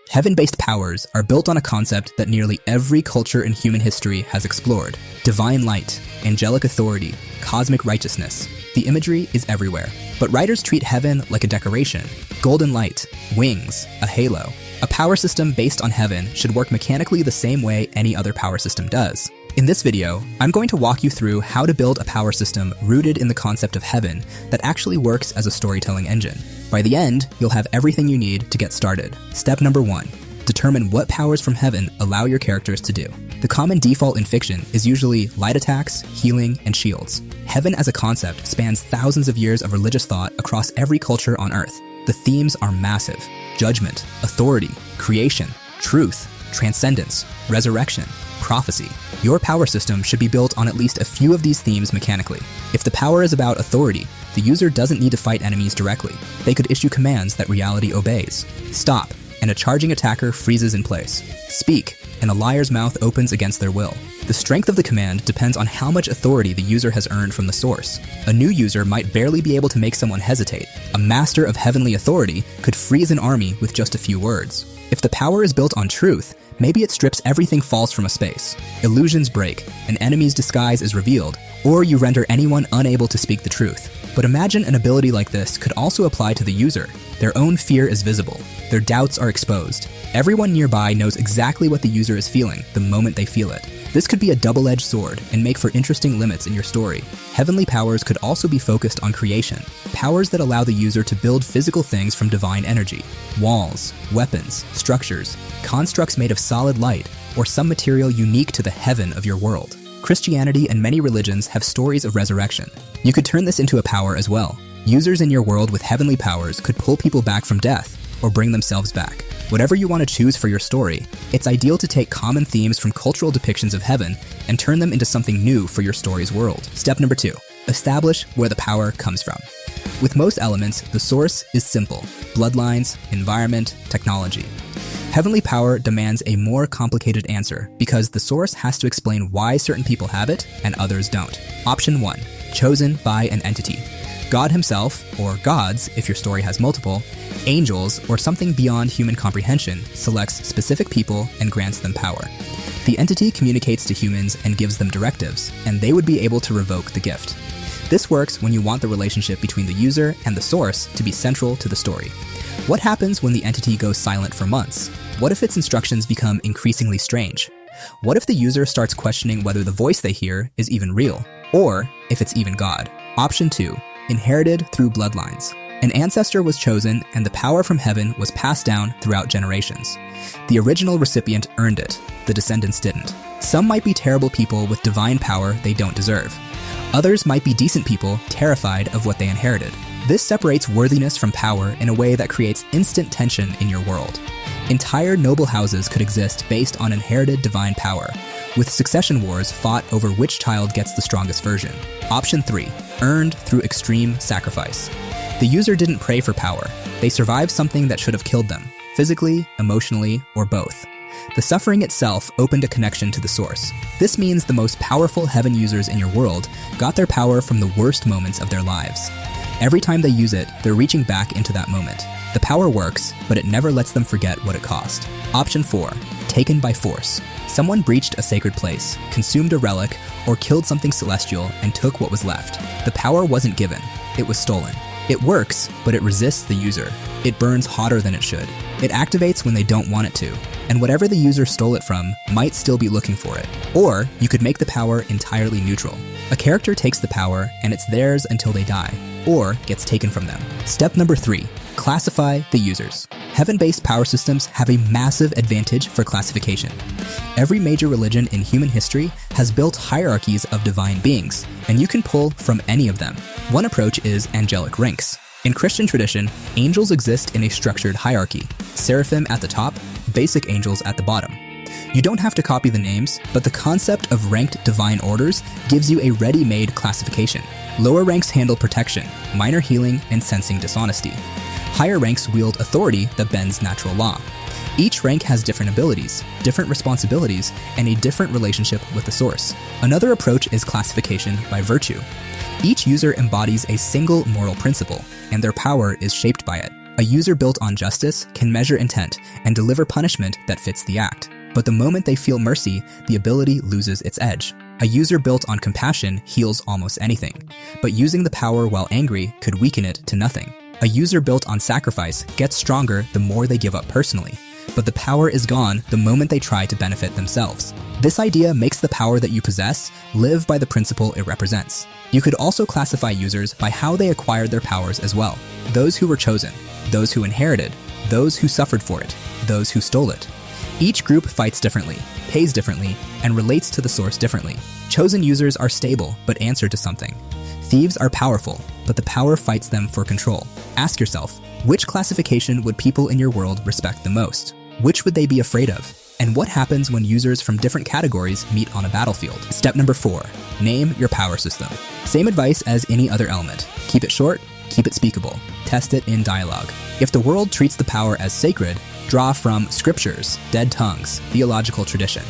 Heaven-based powers are built on a concept that nearly every culture in human history has explored: divine light, angelic authority, cosmic righteousness. The imagery is everywhere. But writers treat heaven like a decoration: golden light, wings, a halo. A power system based on heaven should work mechanically the same way any other power system does. In this video, I'm going to walk you through how to build a power system rooted in the concept of heaven that actually works as a storytelling engine. By the end, you'll have everything you need to get started. Step number 1. Determine what powers from heaven allow your characters to do. The common default in fiction is usually light attacks, healing, and shields. Heaven as a concept spans thousands of years of religious thought across every culture on Earth. The themes are massive: judgment, authority, creation, truth, transcendence, resurrection, prophecy. Your power system should be built on at least a few of these themes mechanically. If the power is about authority, the user doesn't need to fight enemies directly. They could issue commands that reality obeys. Stop, and a charging attacker freezes in place. Speak, and a liar's mouth opens against their will. The strength of the command depends on how much authority the user has earned from the source. A new user might barely be able to make someone hesitate. A master of heavenly authority could freeze an army with just a few words. If the power is built on truth, maybe it strips everything false from a space. Illusions break, an enemy's disguise is revealed, or you render anyone unable to speak the truth. But imagine an ability like this could also apply to the user. Their own fear is visible. Their doubts are exposed. Everyone nearby knows exactly what the user is feeling the moment they feel it. This could be a double-edged sword and make for interesting limits in your story. Heavenly powers could also be focused on creation, powers that allow the user to build physical things from divine energy: walls, weapons, structures, constructs made of solid light, or some material unique to the heaven of your world. Christianity and many religions have stories of resurrection. You could turn this into a power as well. Users in your world with heavenly powers could pull people back from death or bring themselves back. Whatever you want to choose for your story, it's ideal to take common themes from cultural depictions of heaven and turn them into something new for your story's world. Step number 2. Establish where the power comes from. With most elements, the source is simple: bloodlines, environment, technology. Heavenly power demands a more complicated answer because the source has to explain why certain people have it and others don't. Option 1. Chosen by an entity. God himself, or gods if your story has multiple, angels, or something beyond human comprehension selects specific people and grants them power. The entity communicates to humans and gives them directives, and they would be able to revoke the gift. This works when you want the relationship between the user and the source to be central to the story. What happens when the entity goes silent for months? What if its instructions become increasingly strange? What if the user starts questioning whether the voice they hear is even real, or if it's even God? Option 2. Inherited through bloodlines. An ancestor was chosen and the power from heaven was passed down throughout generations. The original recipient earned it, the descendants didn't. Some might be terrible people with divine power they don't deserve. Others might be decent people terrified of what they inherited. This separates worthiness from power in a way that creates instant tension in your world. Entire noble houses could exist based on inherited divine power, with succession wars fought over which child gets the strongest version. Option 3. Earned through extreme sacrifice. The user didn't pray for power. They survived something that should have killed them, physically, emotionally, or both. The suffering itself opened a connection to the source. This means the most powerful heaven users in your world got their power from the worst moments of their lives. Every time they use it, they're reaching back into that moment. The power works, but it never lets them forget what it cost. Option 4. Taken by force. Someone breached a sacred place, consumed a relic, or killed something celestial and took what was left. The power wasn't given, it was stolen. It works, but it resists the user. It burns hotter than it should. It activates when they don't want it to, and whatever the user stole it from might still be looking for it. Or you could make the power entirely neutral. A character takes the power and it's theirs until they die, or gets taken from them. Step number 3. Classify the users. Heaven-based power systems have a massive advantage for classification. Every major religion in human history has built hierarchies of divine beings, and you can pull from any of them. One approach is angelic ranks. In Christian tradition, angels exist in a structured hierarchy: seraphim at the top, basic angels at the bottom. You don't have to copy the names, but the concept of ranked divine orders gives you a ready-made classification. Lower ranks handle protection, minor healing, and sensing dishonesty. Higher ranks wield authority that bends natural law. Each rank has different abilities, different responsibilities, and a different relationship with the source. Another approach is classification by virtue. Each user embodies a single moral principle, and their power is shaped by it. A user built on justice can measure intent and deliver punishment that fits the act. But the moment they feel mercy, the ability loses its edge. A user built on compassion heals almost anything, but using the power while angry could weaken it to nothing. A user built on sacrifice gets stronger the more they give up personally, but the power is gone the moment they try to benefit themselves. This idea makes the power that you possess live by the principle it represents. You could also classify users by how they acquired their powers as well. Those who were chosen, those who inherited, those who suffered for it, those who stole it. Each group fights differently, pays differently, and relates to the source differently. Chosen users are stable but answer to something. Thieves are powerful, but the power fights them for control. Ask yourself, which classification would people in your world respect the most? Which would they be afraid of? And what happens when users from different categories meet on a battlefield? Step number 4, name your power system. Same advice as any other element. Keep it short, keep it speakable. Test it in dialogue. If the world treats the power as sacred, draw from scriptures, dead tongues, theological tradition,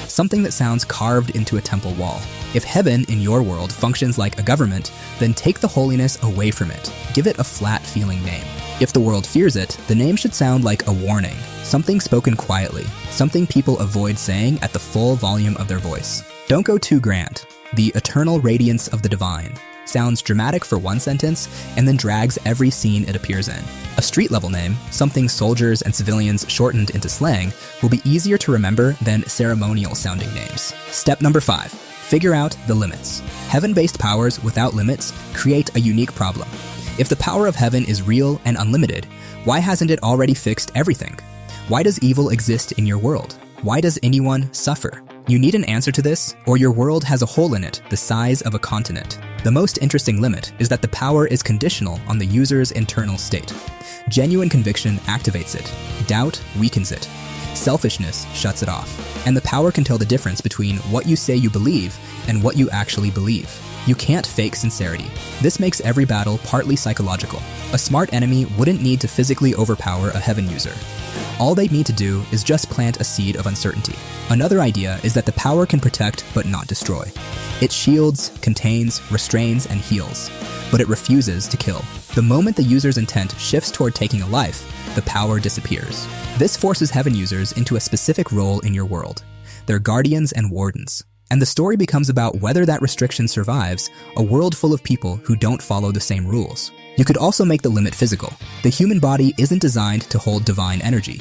something that sounds carved into a temple wall. If heaven in your world functions like a government, then take the holiness away from it. Give it a flat-feeling name. If the world fears it, the name should sound like a warning, something spoken quietly, something people avoid saying at the full volume of their voice. Don't go too grand. The eternal radiance of the divine sounds dramatic for one sentence and then drags every scene it appears in. A street-level name, something soldiers and civilians shortened into slang, will be easier to remember than ceremonial-sounding names. Step number 5, figure out the limits. Heaven-based powers without limits create a unique problem. If the power of heaven is real and unlimited, why hasn't it already fixed everything? Why does evil exist in your world? Why does anyone suffer? You need an answer to this, or your world has a hole in it the size of a continent. The most interesting limit is that the power is conditional on the user's internal state. Genuine conviction activates it. Doubt weakens it. Selfishness shuts it off. And the power can tell the difference between what you say you believe and what you actually believe. You can't fake sincerity. This makes every battle partly psychological. A smart enemy wouldn't need to physically overpower a heaven user. All they need to do is just plant a seed of uncertainty. Another idea is that the power can protect but not destroy. It shields, contains, restrains, and heals, but it refuses to kill. The moment the user's intent shifts toward taking a life, the power disappears. This forces heaven users into a specific role in your world. They're guardians and wardens. And the story becomes about whether that restriction survives a world full of people who don't follow the same rules. You could also make the limit physical. The human body isn't designed to hold divine energy.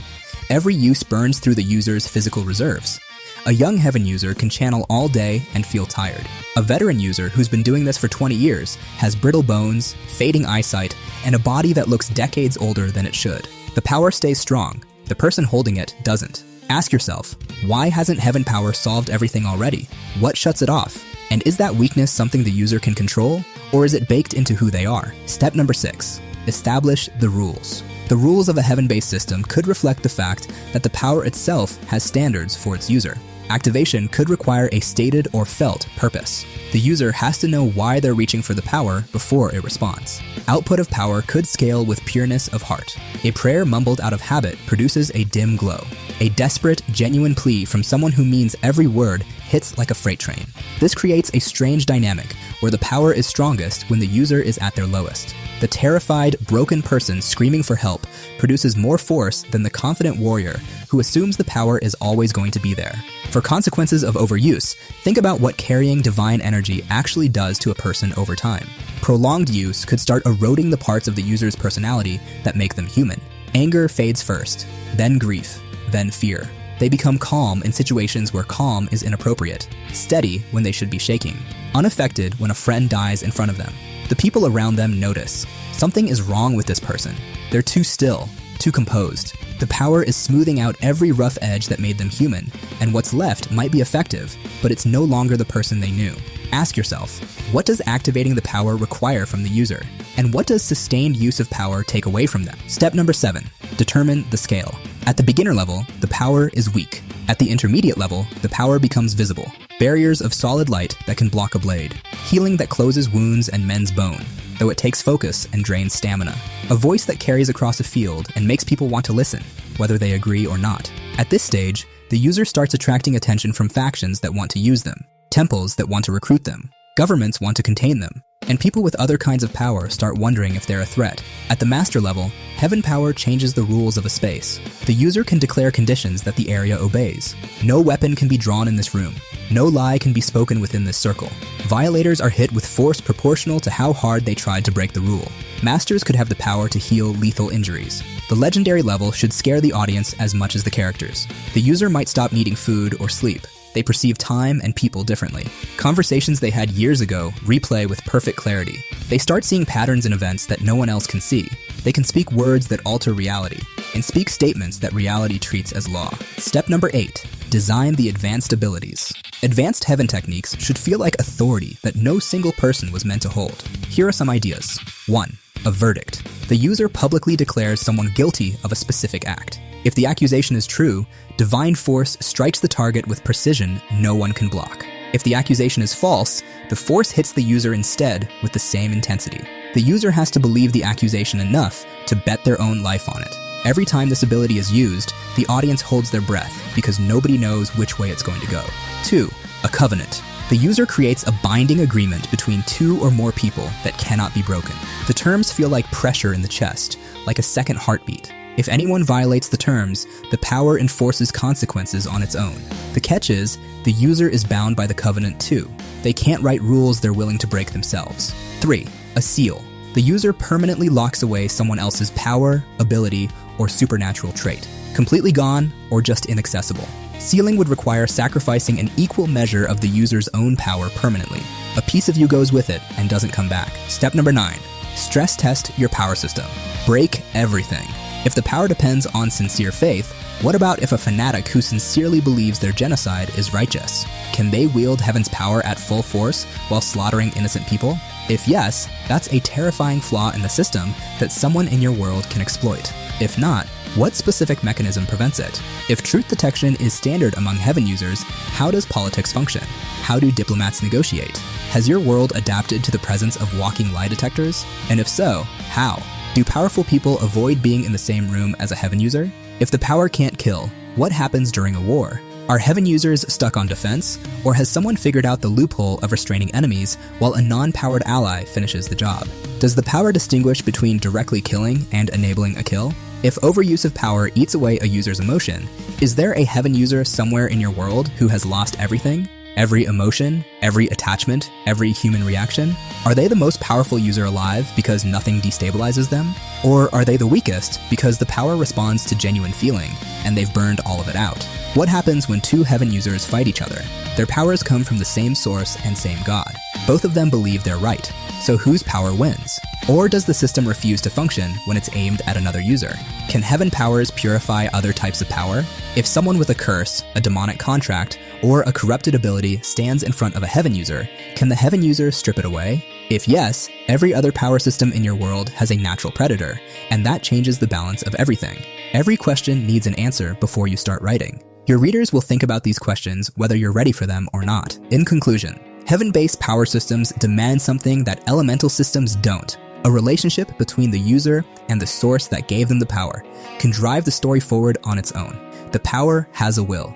Every use burns through the user's physical reserves. A young heaven user can channel all day and feel tired. A veteran user who's been doing this for 20 years has brittle bones, fading eyesight, and a body that looks decades older than it should. The power stays strong. The person holding it doesn't. Ask yourself, why hasn't heaven power solved everything already? What shuts it off? And is that weakness something the user can control, or is it baked into who they are? Step number 6, establish the rules. The rules of a heaven-based system could reflect the fact that the power itself has standards for its user. Activation could require a stated or felt purpose. The user has to know why they're reaching for the power before it responds. Output of power could scale with pureness of heart. A prayer mumbled out of habit produces a dim glow. A desperate, genuine plea from someone who means every word hits like a freight train. This creates a strange dynamic where the power is strongest when the user is at their lowest. The terrified, broken person screaming for help produces more force than the confident warrior who assumes the power is always going to be there. For consequences of overuse, think about what carrying divine energy actually does to a person over time. Prolonged use could start eroding the parts of the user's personality that make them human. Anger fades first, then grief, then fear. They become calm in situations where calm is inappropriate, steady when they should be shaking, unaffected when a friend dies in front of them. The people around them notice. Something is wrong with this person. They're too still, too composed. The power is smoothing out every rough edge that made them human, and what's left might be effective, but it's no longer the person they knew. Ask yourself, what does activating the power require from the user? And what does sustained use of power take away from them? Step number 7, determine the scale. At the beginner level, the power is weak. At the intermediate level, the power becomes visible. Barriers of solid light that can block a blade. Healing that closes wounds and mends bone, though it takes focus and drains stamina. A voice that carries across a field and makes people want to listen, whether they agree or not. At this stage, the user starts attracting attention from factions that want to use them, temples that want to recruit them, governments want to contain them, and people with other kinds of power start wondering if they're a threat. At the master level, heaven power changes the rules of a space. The user can declare conditions that the area obeys. No weapon can be drawn in this room. No lie can be spoken within this circle. Violators are hit with force proportional to how hard they tried to break the rule. Masters could have the power to heal lethal injuries. The legendary level should scare the audience as much as the characters. The user might stop needing food or sleep. They perceive time and people differently. Conversations they had years ago replay with perfect clarity. They start seeing patterns in events that no one else can see. They can speak words that alter reality, and speak statements that reality treats as law. Step number 8. Design the advanced abilities. Advanced heaven techniques should feel like authority that no single person was meant to hold. Here are some ideas. 1. A verdict. The user publicly declares someone guilty of a specific act. If the accusation is true, divine force strikes the target with precision no one can block. If the accusation is false, the force hits the user instead with the same intensity. The user has to believe the accusation enough to bet their own life on it. Every time this ability is used, the audience holds their breath because nobody knows which way it's going to go. 2. A covenant. The user creates a binding agreement between 2 or more people that cannot be broken. The terms feel like pressure in the chest, like a second heartbeat. If anyone violates the terms, the power enforces consequences on its own. The catch is, the user is bound by the covenant too. They can't write rules they're willing to break themselves. 3. A seal. The user permanently locks away someone else's power, ability, or supernatural trait. Completely gone, or just inaccessible. Sealing would require sacrificing an equal measure of the user's own power permanently. A piece of you goes with it and doesn't come back. Step number 9. Stress test your power system. Break everything. If the power depends on sincere faith, what about if a fanatic who sincerely believes their genocide is righteous? Can they wield heaven's power at full force while slaughtering innocent people? If yes, that's a terrifying flaw in the system that someone in your world can exploit. If not, what specific mechanism prevents it? If truth detection is standard among heaven users, how does politics function? How do diplomats negotiate? Has your world adapted to the presence of walking lie detectors? And if so, how? Do powerful people avoid being in the same room as a heaven user? If the power can't kill, what happens during a war? Are heaven users stuck on defense, or has someone figured out the loophole of restraining enemies while a non-powered ally finishes the job? Does the power distinguish between directly killing and enabling a kill? If overuse of power eats away a user's emotion, is there a heaven user somewhere in your world who has lost everything? Every emotion, every attachment, every human reaction? Are they the most powerful user alive because nothing destabilizes them? Or are they the weakest because the power responds to genuine feeling and they've burned all of it out? What happens when 2 heaven users fight each other? Their powers come from the same source and same God. Both of them believe they're right. So whose power wins? Or does the system refuse to function when it's aimed at another user? Can heaven powers purify other types of power? If someone with a curse, a demonic contract, or a corrupted ability stands in front of a heaven user, can the heaven user strip it away? If yes, every other power system in your world has a natural predator, and that changes the balance of everything. Every question needs an answer before you start writing. Your readers will think about these questions whether you're ready for them or not. In conclusion, heaven-based power systems demand something that elemental systems don't. A relationship between the user and the source that gave them the power can drive the story forward on its own. The power has a will.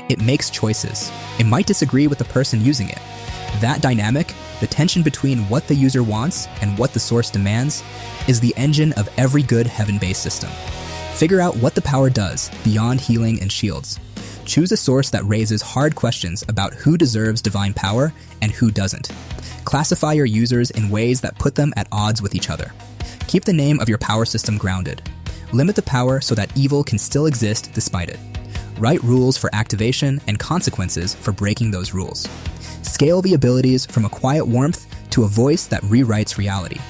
It makes choices. It might disagree with the person using it. That dynamic, the tension between what the user wants and what the source demands, is the engine of every good heaven-based system. Figure out what the power does beyond healing and shields. Choose a source that raises hard questions about who deserves divine power and who doesn't. Classify your users in ways that put them at odds with each other. Keep the name of your power system grounded. Limit the power so that evil can still exist despite it. Write rules for activation and consequences for breaking those rules. Scale the abilities from a quiet warmth to a voice that rewrites reality.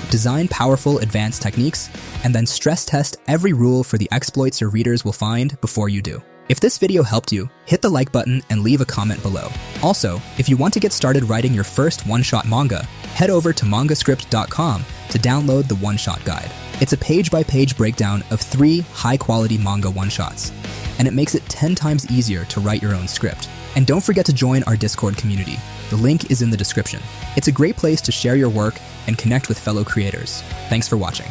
Design powerful advanced techniques, and then stress test every rule for the exploits your readers will find before you do. If this video helped you, hit the like button and leave a comment below. Also, if you want to get started writing your first one-shot manga, head over to mangascript.com to download the one-shot guide. It's a page-by-page breakdown of 3 high-quality manga one-shots, and it makes it 10 times easier to write your own script. And don't forget to join our Discord community. The link is in the description. It's a great place to share your work and connect with fellow creators. Thanks for watching.